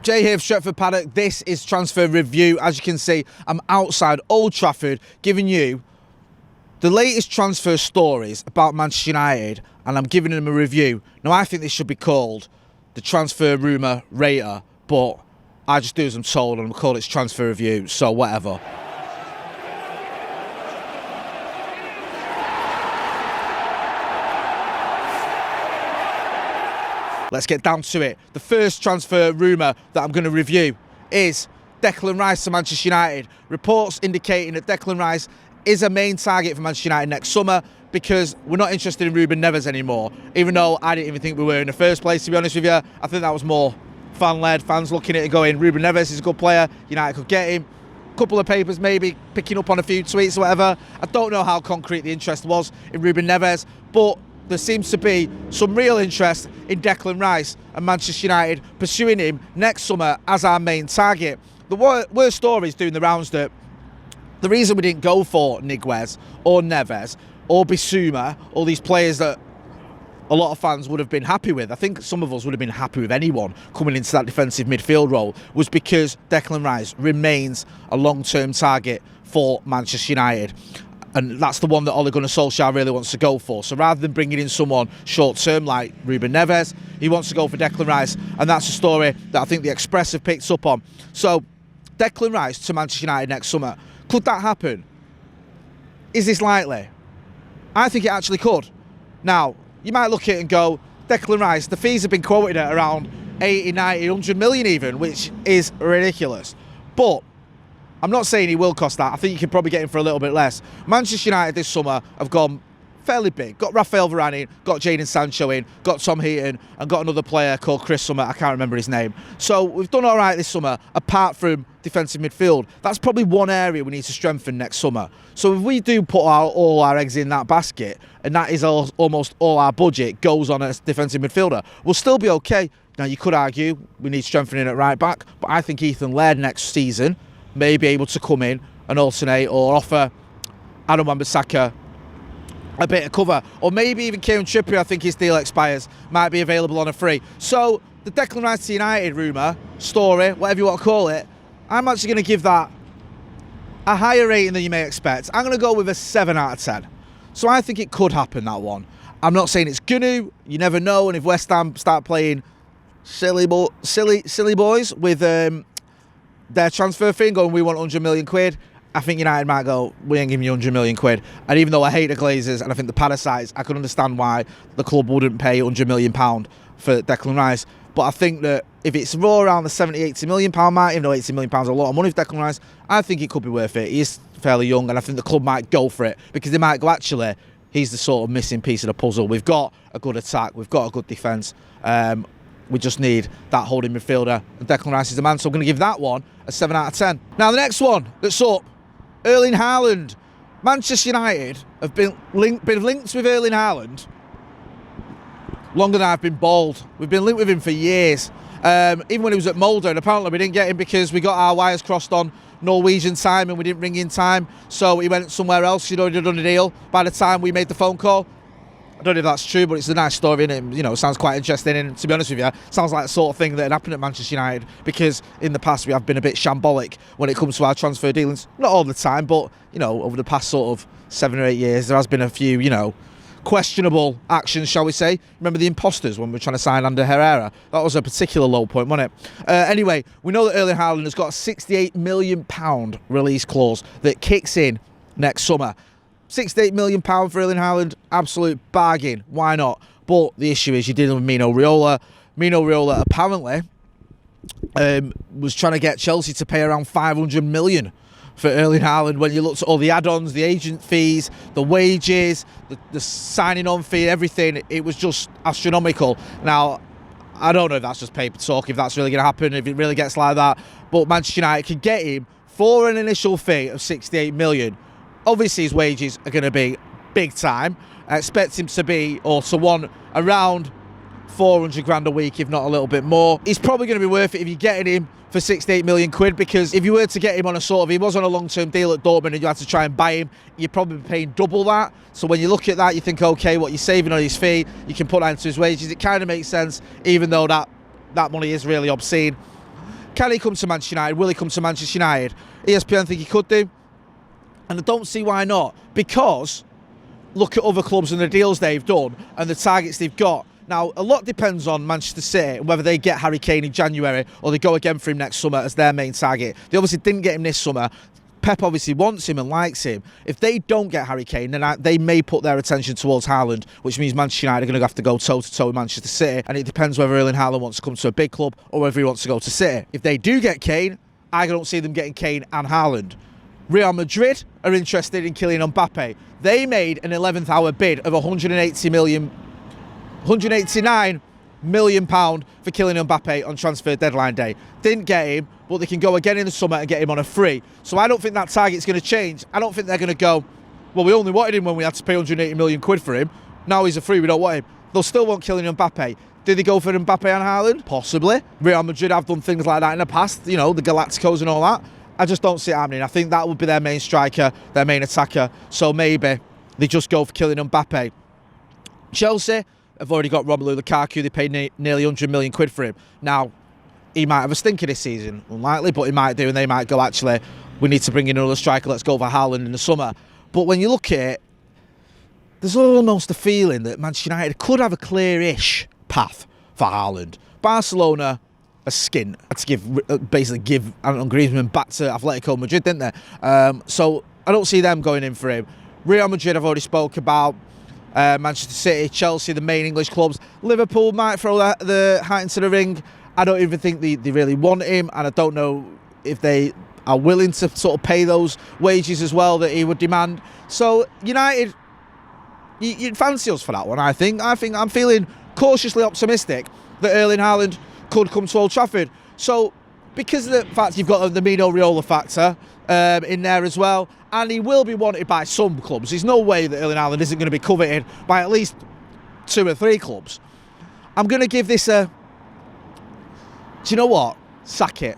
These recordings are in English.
Jay here for Stretford Paddock. This is Transfer Review. As you can see, I'm outside Old Trafford giving you the latest transfer stories about Manchester United, and I'm giving them a review. Now, I think this should be called the Transfer Rumour Rater, but I just do as I'm told, and I'm call it Transfer Review, so whatever. Let's get down to it. The first transfer rumour that I'm going to review is Declan Rice to Manchester United. Reports indicating that Declan Rice is a main target for Manchester United next summer because we're not interested in Ruben Neves anymore, even though I didn't even think we were in the first place, to be honest with you. I think that was more fan-led, fans looking at it and going, Ruben Neves is a good player, United could get him. Couple of papers maybe picking up on a few tweets or whatever. I don't know how concrete the interest was in Ruben Neves, but there seems to be some real interest in Declan Rice and Manchester United pursuing him next summer as our main target. The worst story is doing the rounds that the reason we didn't go for Niguez or Neves or Bissouma, all these players that a lot of fans would have been happy with, I think some of us would have been happy with anyone coming into that defensive midfield role, was because Declan Rice remains a long-term target for Manchester United. And that's the one that Ole Gunnar Solskjaer really wants to go for. So rather than bringing in someone short-term like Ruben Neves, he wants to go for Declan Rice. And that's a story that I think the Express have picked up on. So Declan Rice to Manchester United next summer. Could that happen? Is this likely? I think it actually could. Now, you might look at it and go, Declan Rice, the fees have been quoted at around 80, 90, 100 million even, which is ridiculous. But I'm not saying he will cost that. I think you can probably get him for a little bit less. Manchester United this summer have gone fairly big. Got Rafael Varane in, got Jadon Sancho in, got Tom Heaton, and got another player called Chris Summer. I can't remember his name. So we've done all right this summer, apart from defensive midfield. That's probably one area we need to strengthen next summer. So if we do put all our eggs in that basket, and that is almost all our budget goes on a defensive midfielder, we'll still be okay. Now, you could argue we need strengthening at right back, but I think Ethan Laird next season may be able to come in and alternate or offer Adam Wan-Bissaka a bit of cover. Or maybe even Kieran Trippier, I think his deal expires, might be available on a free. So the Declan Rice to United rumour, story, whatever you want to call it, I'm actually going to give that a higher rating than you may expect. I'm going to go with a 7 out of 10. So I think it could happen, that one. I'm not saying it's going to. You never know. And if West Ham start playing silly boys with their transfer fee and going, we want 100 million quid, I think United might go, we ain't giving you 100 million quid. And even though I hate the Glazers and I think the Parasites, I can understand why the club wouldn't pay 100 million pound for Declan Rice. But I think that if it's raw around the 70, 80 million pound mark, even though 80 million pounds is a lot of money for Declan Rice, I think it could be worth it. He is fairly young, and I think the club might go for it because they might go, actually, he's the sort of missing piece of the puzzle. We've got a good attack, we've got a good defence. We just need that holding midfielder, and Declan Rice is the man, so I'm going to give that one a 7 out of 10. Now, the next one that's up, Erling Haaland. Manchester United have been linked with Erling Haaland longer than I've been bald. We've been linked with him for years. Even when he was at Molde, and apparently we didn't get him because we got our wires crossed on Norwegian time and we didn't ring in time, so he went somewhere else. He'd already done a deal by the time we made the phone call. I don't know if that's true, but it's a nice story, and it sounds quite interesting. And to be honest with you, it sounds like the sort of thing that had happened at Manchester United, because in the past we have been a bit shambolic when it comes to our transfer dealings. Not all the time, but over the past sort of 7 or 8 years, there has been a few questionable actions, shall we say. Remember the imposters when we were trying to sign Ander Herrera? That was a particular low point, wasn't it? Anyway, we know that Erling Haaland has got a £68 million release clause that kicks in next summer. £68 million for Erling Haaland, absolute bargain. Why not? But the issue is you're dealing with Mino Raiola. Mino Raiola apparently was trying to get Chelsea to pay around 500 million for Erling Haaland. When you looked at all the add-ons, the agent fees, the wages, the signing on fee, everything, it was just astronomical. Now, I don't know if that's just paper talk, if that's really going to happen, if it really gets like that. But Manchester United can get him for an initial fee of 68 million. Obviously, his wages are going to be big time. I expect him to be, or to want, around 400 grand a week, if not a little bit more. He's probably going to be worth it if you're getting him for 68 million quid, because if you were to get him on he was on a long-term deal at Dortmund and you had to try and buy him, you're probably paying double that. So when you look at that, you think, okay, what you're saving on his fee, you can put that into his wages. It kind of makes sense, even though that money is really obscene. Can he come to Manchester United? Will he come to Manchester United? ESPN think he could do. And I don't see why not. Because look at other clubs and the deals they've done and the targets they've got. Now, a lot depends on Manchester City, whether they get Harry Kane in January or they go again for him next summer as their main target. They obviously didn't get him this summer. Pep obviously wants him and likes him. If they don't get Harry Kane, then they may put their attention towards Haaland, which means Manchester United are going to have to go toe-to-toe with Manchester City. And it depends whether Erling Haaland wants to come to a big club or whether he wants to go to City. If they do get Kane, I don't see them getting Kane and Haaland. Real Madrid are interested in Kylian Mbappe. They made an 11th hour bid of £189 million for Kylian Mbappe on transfer deadline day. Didn't get him, but they can go again in the summer and get him on a free. So I don't think that target's going to change. I don't think they're going to go, well, we only wanted him when we had to pay 180 million quid for him. Now he's a free, we don't want him. They'll still want Kylian Mbappe. Did they go for Mbappe and Haaland? Possibly. Real Madrid have done things like that in the past, you know, the Galacticos and all that. I just don't see it happening. I think that would be their main striker, their main attacker. So maybe they just go for Kylian Mbappe. Chelsea have already got Romelu Lukaku. They paid nearly 100 million quid for him. Now, he might have a stinker this season. Unlikely, but he might do. And they might go, actually, we need to bring in another striker. Let's go for Haaland in the summer. But when you look at it, there's almost a feeling that Manchester United could have a clear-ish path for Haaland. Barcelona a skin to basically give Anton Griezmann back to Atletico Madrid, didn't they? So I don't see them going in for him. Real Madrid I've already spoke about. Manchester City, Chelsea, the main English clubs. Liverpool might throw the hat into the ring. I don't even think they really want him, and I don't know if they are willing to sort of pay those wages as well that he would demand. So United, you'd fancy us for that one, I think. I'm feeling cautiously optimistic that Erling Haaland could come to Old Trafford. So because of the fact you've got the Mino Raiola factor in there as well, and he will be wanted by some clubs. There's no way that Erling Haaland isn't going to be coveted by at least 2 or 3 clubs. I'm going to give this a... Do you know what? Sack it.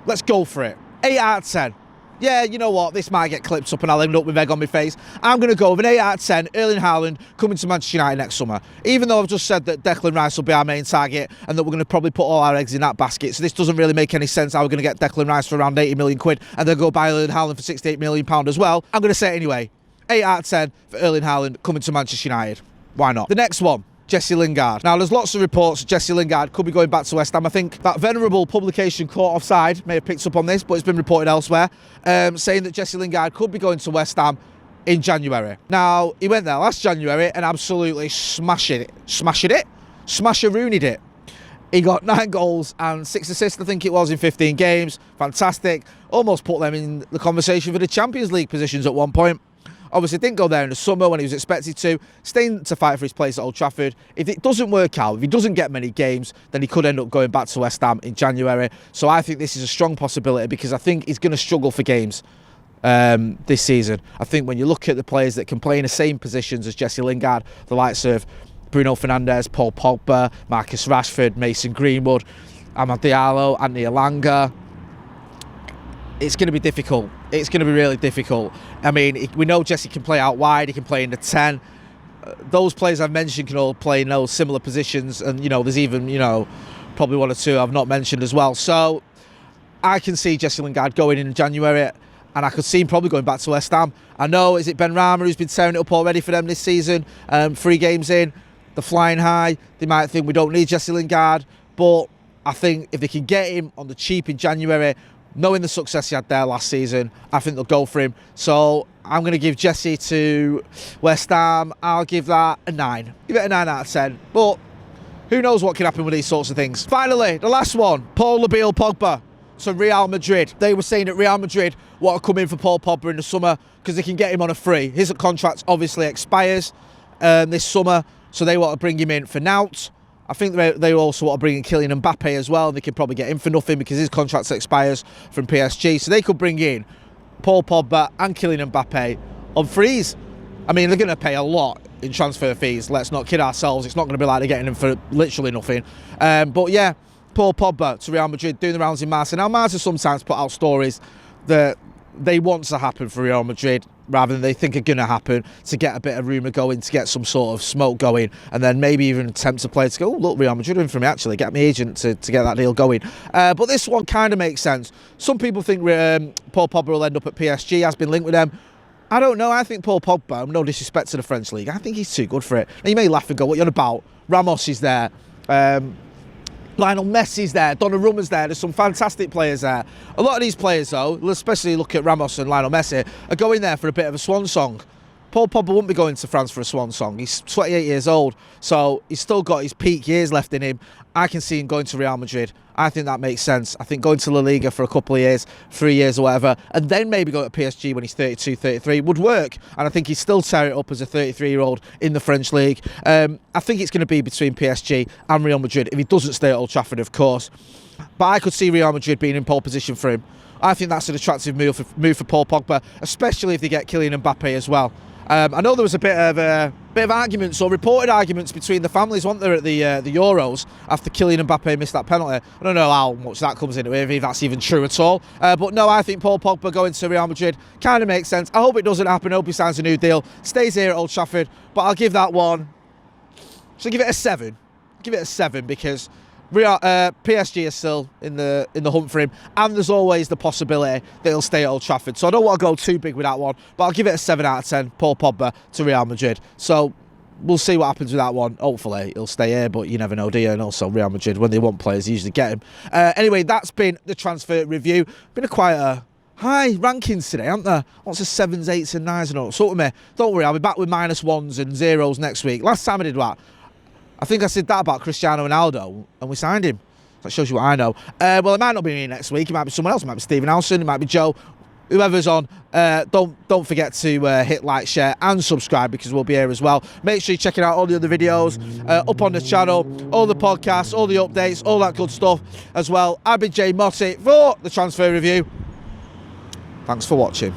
Let's go for it. 8 out of 10. Yeah, you know what? This might get clipped up and I'll end up with egg on my face. I'm going to go with an 8 out of 10. Erling Haaland coming to Manchester United next summer. Even though I've just said that Declan Rice will be our main target and that we're going to probably put all our eggs in that basket. So this doesn't really make any sense how we're going to get Declan Rice for around 80 million quid and then go buy Erling Haaland for 68 million pound as well. I'm going to say it anyway. 8 out of 10 for Erling Haaland coming to Manchester United. Why not? The next one. Jesse Lingard. Now, there's lots of reports Jesse Lingard could be going back to West Ham. I think that venerable publication Caught Offside may have picked up on this, but it's been reported elsewhere, saying that Jesse Lingard could be going to West Ham in January. Now, he went there last January and absolutely smasher-rooneyed it. He got 9 goals and 6 assists, I think it was, in 15 games. Fantastic. Almost put them in the conversation for the Champions League positions at one point. Obviously didn't go there in the summer when he was expected to, staying to fight for his place at Old Trafford. If it doesn't work out, if he doesn't get many games, then he could end up going back to West Ham in January. So I think this is a strong possibility because I think he's going to struggle for games this season. I think when you look at the players that can play in the same positions as Jesse Lingard, the likes of Bruno Fernandes, Paul Pogba, Marcus Rashford, Mason Greenwood, Amad Diallo, Anthony Elanga, it's going to be difficult. It's going to be really difficult. I mean, we know Jesse can play out wide. He can play in the 10. Those players I've mentioned can all play in those similar positions. And, you know, there's even, you know, probably 1 or 2 I've not mentioned as well. So I can see Jesse Lingard going in January. And I could see him probably going back to West Ham. I know, is it Ben Rama who's been tearing it up already for them this season? 3 games in, they're flying high. They might think we don't need Jesse Lingard. But I think if they can get him on the cheap in January, knowing the success he had there last season, I think they'll go for him. So I'm going to give Jesse to West Ham. I'll give that a 9. Give it a 9 out of 10. But who knows what can happen with these sorts of things. Finally, the last one, Paul Pogba to Real Madrid. They were saying that Real Madrid want to come in for Paul Pogba in the summer because they can get him on a free. His contract obviously expires this summer, so they want to bring him in for Nout. I think they also want to bring in Kylian Mbappe as well. They could probably get him for nothing because his contract expires from PSG. So they could bring in Paul Pogba and Kylian Mbappe on frees. I mean, they're going to pay a lot in transfer fees. Let's not kid ourselves. It's not going to be like they're getting him for literally nothing. But yeah, Paul Pogba to Real Madrid, doing the rounds in Marseille. Now, Marseille sometimes put out stories that they want to happen for Real Madrid. rather than they think are going to happen, to get a bit of rumour going, to get some sort of smoke going, and then maybe even tempt a player to go, oh, look, Real Madrid are in for me, actually, get me agent to get that deal going. But this one kind of makes sense. Some people think Paul Pogba will end up at PSG, has been linked with them. I don't know. I think Paul Pogba, no disrespect to the French league, I think he's too good for it. And you may laugh and go, what are you on about? Ramos is there. Lionel Messi's there, Donnarumma's there, there's some fantastic players there. A lot of these players though, especially look at Ramos and Lionel Messi, are going there for a bit of a swan song. Paul Pogba wouldn't be going to France for a swan song. He's 28 years old, so he's still got his peak years left in him. I can see him going to Real Madrid. I think that makes sense. I think going to La Liga for a couple of years, 3 years or whatever, and then maybe go to PSG when he's 32, 33 would work. And I think he'd still tear it up as a 33-year-old in the French league. I think it's going to be between PSG and Real Madrid, if he doesn't stay at Old Trafford, of course. But I could see Real Madrid being in pole position for him. I think that's an attractive move for Paul Pogba, especially if they get Kylian Mbappe as well. I know there was a bit of arguments or reported arguments between the families, weren't there, at the Euros after Kylian Mbappe missed that penalty. I don't know how much that comes into it, if that's even true at all. But no, I think Paul Pogba going to Real Madrid kind of makes sense. I hope it doesn't happen. I hope he signs a new deal, stays here at Old Trafford. But I'll give that one. Should I give it a 7? Give it a 7 because PSG is still in the hunt for him, and there's always the possibility that he'll stay at Old Trafford. So I don't want to go too big with that one, but I'll give it a 7 out of 10. Paul Pogba to Real Madrid. So we'll see what happens with that one. Hopefully he'll stay here, but you never know, do you? And also Real Madrid, when they want players, they usually get him. Anyway, that's been the transfer review. Been a quite high rankings today, haven't there? Lots of 7s, 8s and 9s and all. Sort of me. Don't worry, I'll be back with -1s and 0s next week. Last time I did that, I think I said that about Cristiano Ronaldo, and we signed him. That shows you what I know. Well, it might not be me next week. It might be someone else. It might be Stephen Howson. It might be Joe. Whoever's on. Don't forget to hit like, share, and subscribe because we'll be here as well. Make sure you're checking out all the other videos up on the channel, all the podcasts, all the updates, all that good stuff as well. I've been Motty for the transfer review. Thanks for watching.